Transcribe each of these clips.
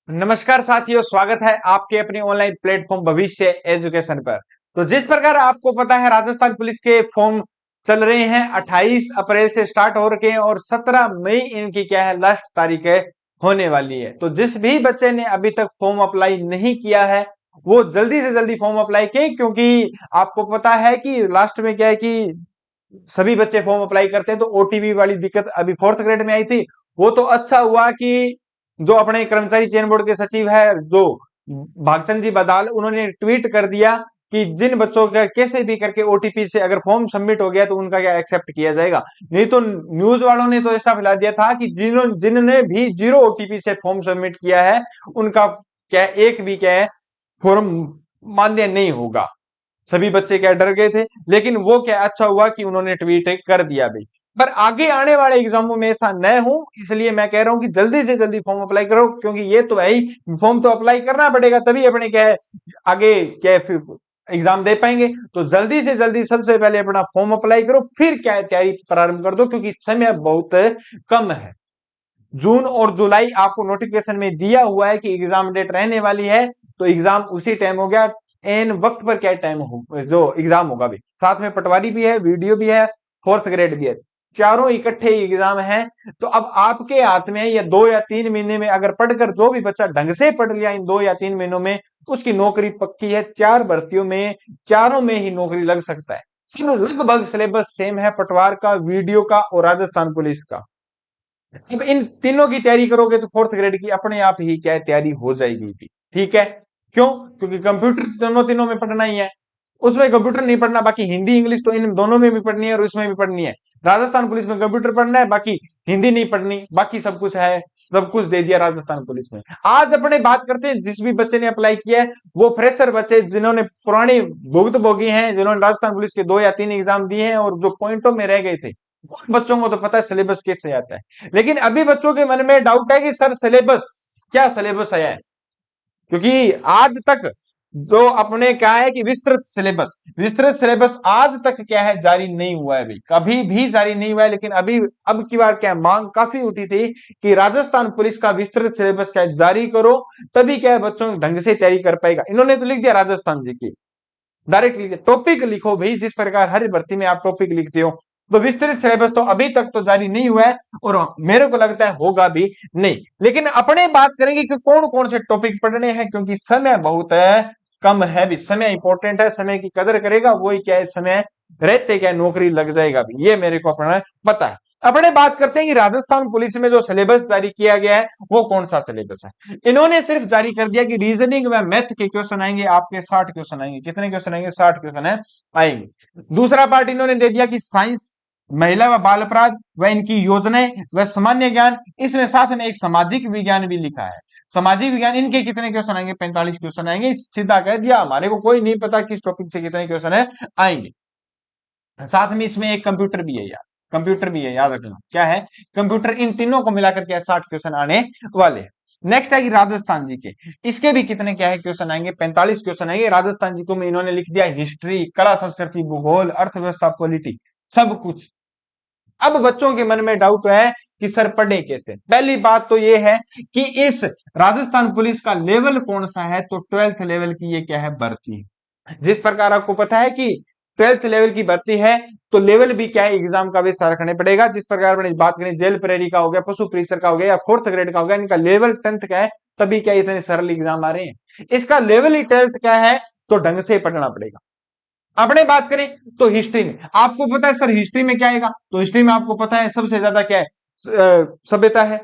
नमस्कार साथियों, स्वागत है आपके अपने ऑनलाइन प्लेटफॉर्म भविष्य एजुकेशन पर। तो जिस प्रकार आपको पता है, राजस्थान पुलिस के फॉर्म चल रहे हैं, 28 अप्रैल से स्टार्ट हो रखे हैं और 17 मई इनकी क्या है लास्ट तारीख है होने वाली है। तो जिस भी बच्चे ने अभी तक फॉर्म अप्लाई नहीं किया है वो जल्दी से जल्दी फॉर्म अप्लाई किए, क्योंकि आपको पता है कि लास्ट में क्या है कि सभी बच्चे फॉर्म अप्लाई करते हैं तो ओटीपी वाली दिक्कत अभी फोर्थ ग्रेड में आई थी। वो तो अच्छा हुआ कि जो अपने कर्मचारी चयन बोर्ड के सचिव है, जो भागचंद जी बदाल, उन्होंने ट्वीट कर दिया कि जिन बच्चों का कैसे भी करके ओटीपी से अगर फॉर्म सबमिट हो गया तो उनका क्या एक्सेप्ट किया जाएगा। नहीं तो न्यूज वालों ने तो ऐसा फैला दिया था कि जिन्होंने भी जीरो ओटीपी से फॉर्म सबमिट किया है उनका क्या एक भी क्या है फॉर्म मान्य नहीं होगा। सभी बच्चे क्या डर गए थे, लेकिन वो क्या अच्छा हुआ कि उन्होंने ट्वीट कर दिया भाई। पर आगे आने वाले एग्जामों में ऐसा न हो, इसलिए मैं कह रहा हूं कि जल्दी से जल्दी फॉर्म अप्लाई करो, क्योंकि ये तो है ही, फॉर्म तो अप्लाई करना पड़ेगा तभी अपने क्या है आगे क्या है फिर एग्जाम दे पाएंगे। तो जल्दी से जल्दी सबसे पहले अपना फॉर्म अप्लाई करो, फिर क्या है तैयारी प्रारंभ कर दो, क्योंकि समय बहुत कम है। जून और जुलाई आपको नोटिफिकेशन में दिया हुआ है कि एग्जाम डेट रहने वाली है, तो एग्जाम उसी टाइम हो गया, एन वक्त पर क्या टाइम हो जो एग्जाम होगा भी। साथ में पटवारी भी है, वीडियो भी है, फोर्थ ग्रेड भी है, चारों इकट्ठे एग्जाम है। तो अब आपके हाथ में या 2 या 3 महीने में अगर पढ़कर जो भी बच्चा ढंग से पढ़ लिया इन 2 या 3 महीनों में, उसकी नौकरी पक्की है। 4 भर्तियों में चारों में ही नौकरी लग सकता है। सब लगभग सिलेबस सेम है, पटवार का, वीडियो का और राजस्थान पुलिस का। अब इन तीनों की तैयारी करोगे तो फोर्थ ग्रेड की अपने आप ही क्या है तैयारी हो जाएगी भी। ठीक है, क्यों? क्योंकि कंप्यूटर दोनों तीनों में पढ़ना ही है, उसमें कंप्यूटर नहीं पढ़ना, बाकी हिंदी इंग्लिश तो इन दोनों में भी पढ़नी है और उसमें भी पढ़नी है। राजस्थान पुलिस में कंप्यूटर पढ़ना है, बाकी हिंदी नहीं पढ़नी, बाकी सब कुछ है, सब कुछ दे दिया राजस्थान पुलिस में। आज अपने बात करते हैं जिस भी बच्चे ने अप्लाई किया है, वो फ्रेशर बच्चे जिन्होंने पुरानी भुगत भोगी हैं, जिन्होंने राजस्थान पुलिस के 2 या 3 एग्जाम दिए हैं और जो पॉइंटों में रह गए थे, उन बच्चों को तो पता है सिलेबस कैसे आता है। लेकिन अभी बच्चों के मन में डाउट है कि सर सिलेबस क्या सिलेबस आया है, क्योंकि आज तक जो अपने क्या है कि विस्तृत सिलेबस आज तक क्या है जारी नहीं हुआ है भाई, कभी भी जारी नहीं हुआ है। लेकिन अभी अब की बार क्या मांग काफी उठी थी कि राजस्थान पुलिस का विस्तृत सिलेबस क्या है जारी करो, तभी क्या है बच्चों ढंग से तैयारी कर पाएगा। इन्होंने तो लिख दिया राजस्थान जी की, डायरेक्ट लिख दिया। टॉपिक लिखो भाई, जिस प्रकार हर भर्ती में आप टॉपिक लिखते हो, तो विस्तृत सिलेबस तो अभी तक तो जारी नहीं हुआ है और मेरे को लगता है होगा भी नहीं। लेकिन अपने बात करेंगे कि कौन कौन से टॉपिक पढ़ने हैं, क्योंकि समय बहुत है कम है भी, समय इंपॉर्टेंट है, समय की कदर करेगा वही क्या है समय रहते क्या नौकरी लग जाएगा भी, ये मेरे को अपना पता है। अपने बात करते हैं कि राजस्थान पुलिस में जो सिलेबस जारी किया गया है वो कौन सा सिलेबस है। इन्होंने सिर्फ जारी कर दिया कि रीजनिंग व मैथ के क्वेश्चन आएंगे, आपके 60 क्वेश्चन आएंगे। कितने क्वेश्चन आएंगे? 60 क्वेश्चन है आएंगे। दूसरा पार्ट इन्होंने दे दिया कि साइंस, महिला व बाल अपराध व इनकी योजनाएं व सामान्य ज्ञान, इसमें साथ में एक सामाजिक विज्ञान भी लिखा है। सामाजिक विज्ञान, इनके कितने क्वेश्चन आएंगे? 45 क्वेश्चन आएंगे। सीधा कह दिया, हमारे को कोई नहीं पता किस टॉपिक से कितने क्वेश्चन है आएंगे। साथ में इसमें एक कंप्यूटर भी है यार, कंप्यूटर भी है, याद रखना क्या है कंप्यूटर। इन तीनों को मिलाकर के 60 क्वेश्चन आने वाले हैं। नेक्स्ट है कि राजस्थान जी के, इसके भी कितने क्या है क्वेश्चन आएंगे? 45 क्वेश्चन आएंगे। राजस्थान जी को में इन्होंने लिख दिया हिस्ट्री, कला संस्कृति, भूगोल, अर्थव्यवस्था, पॉलिटी, सब कुछ। अब बच्चों के मन में डाउट है कि सर पढ़े कैसे। पहली बात तो ये है कि इस राजस्थान पुलिस का लेवल कौन सा है, तो 12th लेवल की ये क्या है भर्ती है। जिस प्रकार आपको पता है कि 12th लेवल की भर्ती है, तो लेवल भी क्या है एग्जाम का बेस रखने पड़ेगा। जिस प्रकार मैंने बात करें जेल प्रेरी का हो गया, पशु परिसर का हो गया या फोर्थ ग्रेड का हो गया, इनका लेवल 10th का है, तभी क्या इतने सरल एग्जाम आ रहे हैं। इसका लेवल ही 12th का है, तो ढंग से पढ़ना पड़ेगा। अपने बात करें तो हिस्ट्री में आपको पता है सर हिस्ट्री में क्या आएगा, तो हिस्ट्री में आपको पता है सबसे ज्यादा क्या है सभ्यता है,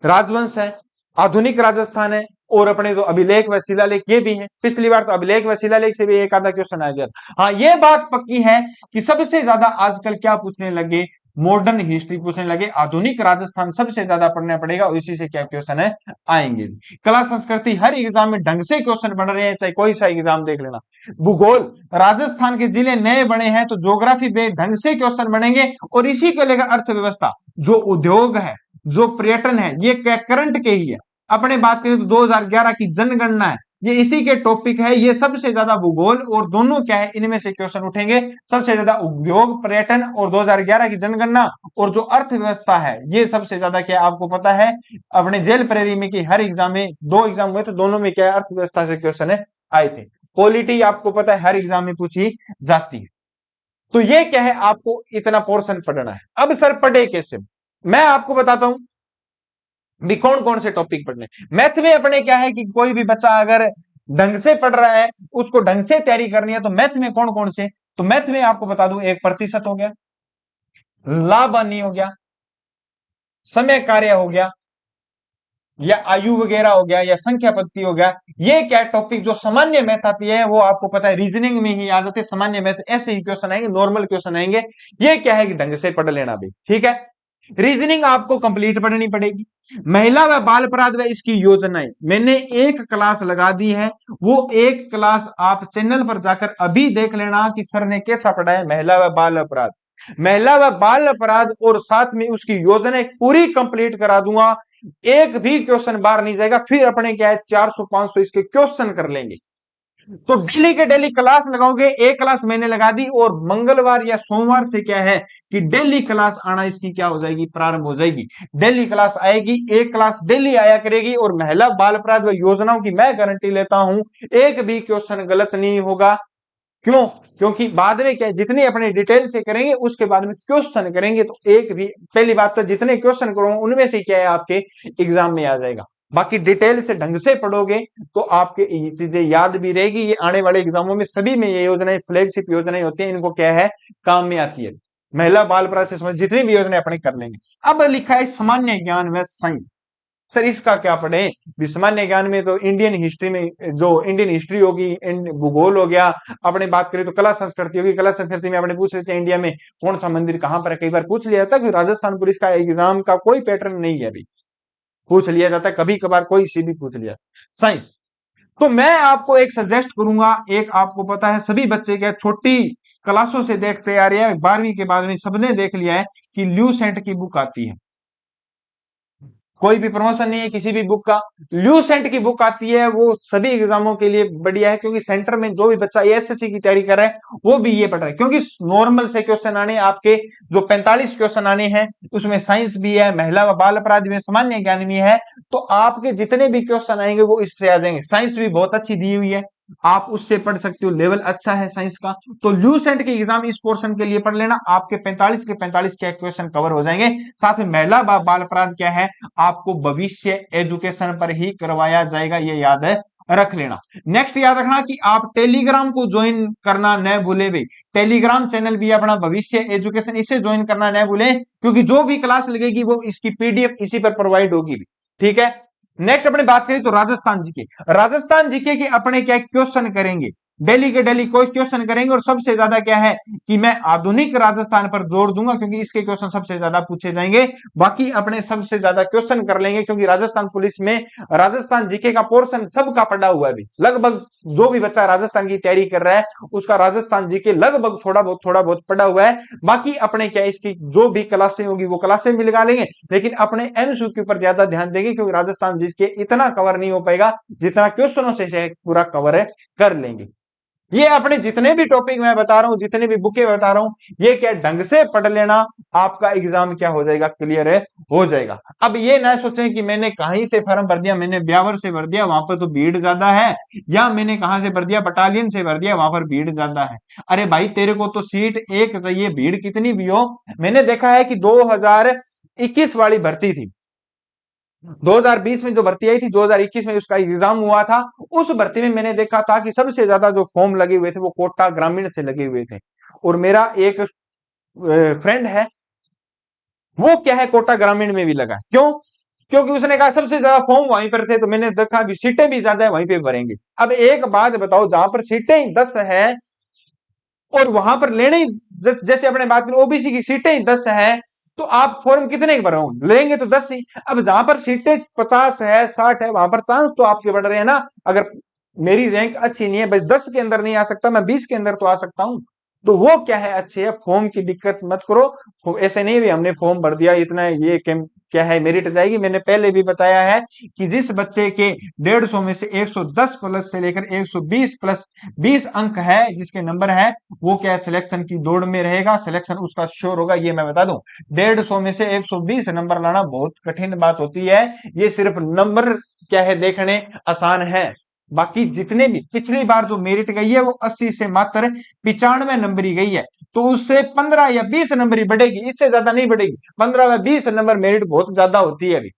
राजवंश है, आधुनिक राजस्थान है और अपने तो अभिलेख व शिलालेख ये भी है। पिछली बार तो अभिलेख व शिलालेख से भी एक आधा क्वेश्चन आ गया। हाँ, ये बात पक्की है कि सबसे ज्यादा आजकल क्या पूछने लगे, मॉडर्न हिस्ट्री पूछने लगे। आधुनिक राजस्थान सबसे ज्यादा पढ़ना पड़ेगा और इसी से क्या क्वेश्चन है आएंगे। कला संस्कृति हर एग्जाम में ढंग से क्वेश्चन बन रहे हैं, चाहे कोई सा एग्जाम देख लेना। भूगोल, राजस्थान के जिले नए बने हैं तो ज्योग्राफी पे ढंग से क्वेश्चन बनेंगे। और इसी को लेकर अर्थव्यवस्था, जो उद्योग है, जो पर्यटन है, ये क्या करंट के ही है। अपने बात करें तो 2011 की जनगणना है, ये इसी के टॉपिक है। ये सबसे ज्यादा भूगोल और दोनों क्या है, इनमें से क्वेश्चन उठेंगे। सबसे ज्यादा उद्योग पर्यटन और 2011 की जनगणना और जो अर्थव्यवस्था है, ये सबसे ज्यादा क्या है, आपको पता है अपने जेल प्रेरी में कि हर एग्जाम में 2 एग्जाम हुए तो दोनों में क्या है, अर्थव्यवस्था से क्वेश्चन है आए थे। पॉलिटी आपको पता है हर एग्जाम में पूछी जाती है। तो ये क्या है, आपको इतना पोर्शन पढ़ना है। अब सर पढ़े कैसे, मैं आपको बताता हूं भी कौन कौन से टॉपिक पढ़ने। मैथ में अपने क्या है कि कोई भी बच्चा अगर ढंग से पढ़ रहा है, उसको ढंग से तैयारी करनी है, तो मैथ में कौन कौन से, तो मैथ में आपको बता दूं, एक प्रतिशत हो गया, लाभ हानि हो गया, समय कार्य हो गया, या आयु वगैरह हो गया, या संख्या पद्धति हो गया। ये क्या टॉपिक जो सामान्य मैथ आती है, वो आपको पता है रीजनिंग में ही आ जाते हैं। सामान्य मैथ ऐसे ही क्वेश्चन आएंगे, नॉर्मल क्वेश्चन आएंगे। ये क्या है कि ढंग से पढ़ लेना भाई, ठीक है। रीजनिंग आपको कंप्लीट पढ़नी पड़ेगी। महिला व बाल अपराध व इसकी योजनाएं मैंने एक क्लास लगा दी है, वो एक क्लास आप चैनल पर जाकर अभी देख लेना कि सर ने कैसा पढ़ा है महिला व बाल अपराध। महिला व बाल अपराध और साथ में उसकी योजनाएं पूरी कंप्लीट करा दूंगा, एक भी क्वेश्चन बाहर नहीं जाएगा। फिर अपने क्या है 400-500 इसके क्वेश्चन कर लेंगे। तो डेली के डेली क्लास लगाओगे, एक क्लास मैंने लगा दी, और मंगलवार या सोमवार से क्या है कि डेली क्लास आना इसकी क्या हो जाएगी, प्रारंभ हो जाएगी। डेली क्लास आएगी, एक क्लास डेली आया करेगी, और महिला बाल अपराध व योजनाओं की मैं गारंटी लेता हूं एक भी क्वेश्चन गलत नहीं होगा। क्यों, क्योंकि बाद में क्या है, जितनी अपने डिटेल से करेंगे उसके बाद में क्वेश्चन करेंगे, तो एक भी, पहली बात तो जितने क्वेश्चन करूंगा उनमें से क्या है आपके एग्जाम में आ जाएगा। बाकी डिटेल से ढंग से पढ़ोगे तो आपके ये चीजें याद भी रहेगी। ये आने वाले एग्जामों में सभी में ये योजनाएं फ्लैगशिप योजनाएं होती है, इनको क्या है काम में आती है। महिला बाल अपराध से संबंधित जितनी भी योजनाएं अपने कर लेंगे। अब लिखा है सामान्य ज्ञान व साइंस, सर इसका क्या पढ़े। सामान्य ज्ञान में तो इंडियन हिस्ट्री में जो इंडियन हिस्ट्री होगी, भूगोल हो गया, अपने बात करें तो कला संस्कृति होगी। कला संस्कृति में अपने पूछ लेते हैं इंडिया में कौन सा मंदिर कहां पर है, कई बार पूछ लिया जाता है। राजस्थान पुलिस का एग्जाम का कोई पैटर्न नहीं है अभी, पूछ लिया जाता है कभी कभार, कोई सी भी पूछ लिया। साइंस तो मैं आपको एक सजेस्ट करूंगा, एक आपको पता है सभी बच्चे क्या छोटी क्लासों से देखते आ रहे हैं, 12वीं के बाद में सबने देख लिया है कि ल्यूसेंट की बुक आती है। कोई भी प्रमोशन नहीं है किसी भी बुक का, ल्यूसेंट की बुक आती है, वो सभी एग्जामों के लिए बढ़िया है। क्योंकि सेंटर में जो भी बच्चा एसएससी की तैयारी कर रहा है वो भी ये पढ़ रहा है, क्योंकि नॉर्मल से क्वेश्चन आने आपके जो 45 क्वेश्चन आने हैं, उसमें साइंस भी है, महिला व बाल अपराध में, सामान्य ज्ञान भी है। तो आपके जितने भी क्वेश्चन आएंगे वो इससे आ जाएंगे। साइंस भी बहुत अच्छी दी हुई है, आप उससे पढ़ सकते हो, लेवल अच्छा है साइंस का। तो ल्यूसेंट के एग्जाम इस पोर्शन के लिए पढ़ लेना, आपके 45 के 45 क्या क्वेश्चन कवर हो जाएंगे। साथ में महिला बाल अपराध क्या है आपको भविष्य एजुकेशन पर ही करवाया जाएगा, ये याद है रख लेना। नेक्स्ट याद रखना कि आप टेलीग्राम को ज्वाइन करना न भूले भाई। टेलीग्राम चैनल भी अपना भविष्य एजुकेशन, इसे ज्वाइन करना न भूले, क्योंकि जो भी क्लास लगेगी वो इसकी पीडीएफ इसी पर प्रोवाइड होगी, ठीक है। नेक्स्ट अपने बात करें तो राजस्थान जीके, राजस्थान जीके के अपने क्या क्वेश्चन करेंगे, डेली के डेली कोई क्वेश्चन करेंगे। और सबसे ज्यादा क्या है कि मैं आधुनिक राजस्थान पर जोर दूंगा, क्योंकि इसके क्वेश्चन सबसे ज्यादा पूछे जाएंगे। बाकी अपने सबसे ज्यादा क्वेश्चन कर लेंगे, क्योंकि राजस्थान पुलिस में राजस्थान जीके का पोर्शन सबका पड़ा हुआ है। लगभग जो भी बच्चा राजस्थान की तैयारी कर रहा है उसका राजस्थान जीके लगभग थोड़ा बहुत पड़ा हुआ है। बाकी अपने क्या इसकी जो भी क्लासें होगी वो क्लासें भी लगा लेंगे, लेकिन अपने एमसीक्यू पर ज्यादा ध्यान देंगे, क्योंकि राजस्थान जीके इतना कवर नहीं हो पाएगा जितना क्वेश्चनों से पूरा कवर कर लेंगे। ये अपने जितने भी टॉपिक मैं बता रहा हूं, जितने भी बुकें बता रहा हूं, ये क्या ढंग से पढ़ लेना, आपका एग्जाम क्या हो जाएगा, क्लियर है हो जाएगा। अब ये ना सोचें कि मैंने कहीं से फॉर्म भर दिया, मैंने ब्यावर से भर दिया वहां पर तो भीड़ ज्यादा है, या मैंने कहां से भर दिया बटालियन से भर दिया वहां पर भीड़ ज्यादा है। अरे भाई तेरे को तो सीट एक चाहिए, भीड़ कितनी भी हो। मैंने देखा है कि 2021 वाली भर्ती थी, 2020 में जो भर्ती आई थी, 2021 में उसका एग्जाम हुआ था, उस भर्ती में मैंने देखा था कि सबसे ज्यादा जो फॉर्म लगे हुए थे वो कोटा ग्रामीण से लगे हुए थे। और मेरा एक फ्रेंड है, वो क्या है कोटा ग्रामीण में भी लगा। क्यों, क्योंकि उसने कहा सबसे ज्यादा फॉर्म वहीं पर थे, तो मैंने देखा कि सीटें भी ज्यादा है वहीं पे भरेंगे। अब एक बात बताओ, जहां पर सीटें ही 10 है और वहां पर लेने ही जैसे अपने बात करें ओबीसी की सीटें ही 10 है, तो आप फॉर्म कितने की भरो, लेंगे तो 10 ही। अब जहां पर सीटें 50 है 60 है वहां पर चांस तो आपके बढ़ रहे हैं ना। अगर मेरी रैंक अच्छी नहीं है, बस 10 के अंदर नहीं आ सकता, मैं 20 के अंदर तो आ सकता हूं। तो वो क्या है अच्छी है, फॉर्म की दिक्कत मत करो। ऐसे नहीं भी हमने फॉर्म भर दिया इतना ये क्या है मेरिट जाएगी। मैंने पहले भी बताया है कि जिस बच्चे के 150 में से 110 प्लस से लेकर 120 प्लस 20 अंक है, जिसके नंबर है, वो क्या सिलेक्शन की दौड़ में रहेगा, सिलेक्शन उसका श्योर होगा। ये मैं बता दूं, 150 में से 120 नंबर लाना बहुत कठिन बात होती है। ये सिर्फ नंबर क्या है देखने आसान है, बाकी जितने भी पिछली बार जो मेरिट गई है वो 80 से मात्र 95 नंबर ही गई है, तो उससे 15 या 20 नंबर ही बढ़ेगी, इससे ज्यादा नहीं बढ़ेगी। 15 या 20 नंबर मेरिट बहुत ज्यादा होती है अभी।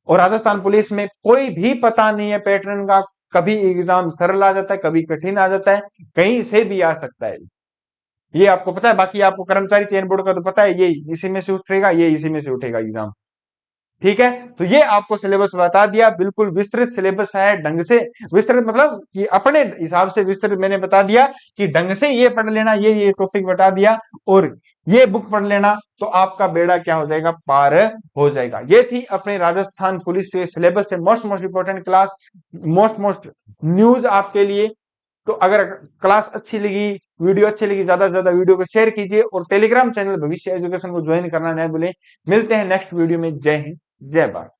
और राजस्थान पुलिस में कोई भी पता नहीं है पैटर्न का, कभी एग्जाम सरल आ जाता है, कभी कठिन आ जाता है, कहीं से भी आ सकता है, ये आपको पता है। बाकी आपको कर्मचारी चयन बोर्ड का तो पता है, ये इसी में से उठेगा, ये इसी में से उठेगा एग्जाम। ठीक है, तो ये आपको सिलेबस बता दिया, बिल्कुल विस्तृत सिलेबस है, ढंग से विस्तृत मतलब कि अपने हिसाब से विस्तृत मैंने बता दिया कि ढंग से ये पढ़ लेना, ये टॉपिक बता दिया और ये बुक पढ़ लेना, तो आपका बेड़ा क्या हो जाएगा, पार हो जाएगा। ये थी अपने राजस्थान पुलिस से सिलेबस से most important class, most news आपके लिए। तो अगर क्लास अच्छी लगी, वीडियो अच्छी लगी, ज्यादा से ज्यादा वीडियो को शेयर कीजिए और टेलीग्राम चैनल भविष्य एजुकेशन को ज्वाइन करना न भूलें। मिलते हैं नेक्स्ट वीडियो में। जय हिंद, जय भारत।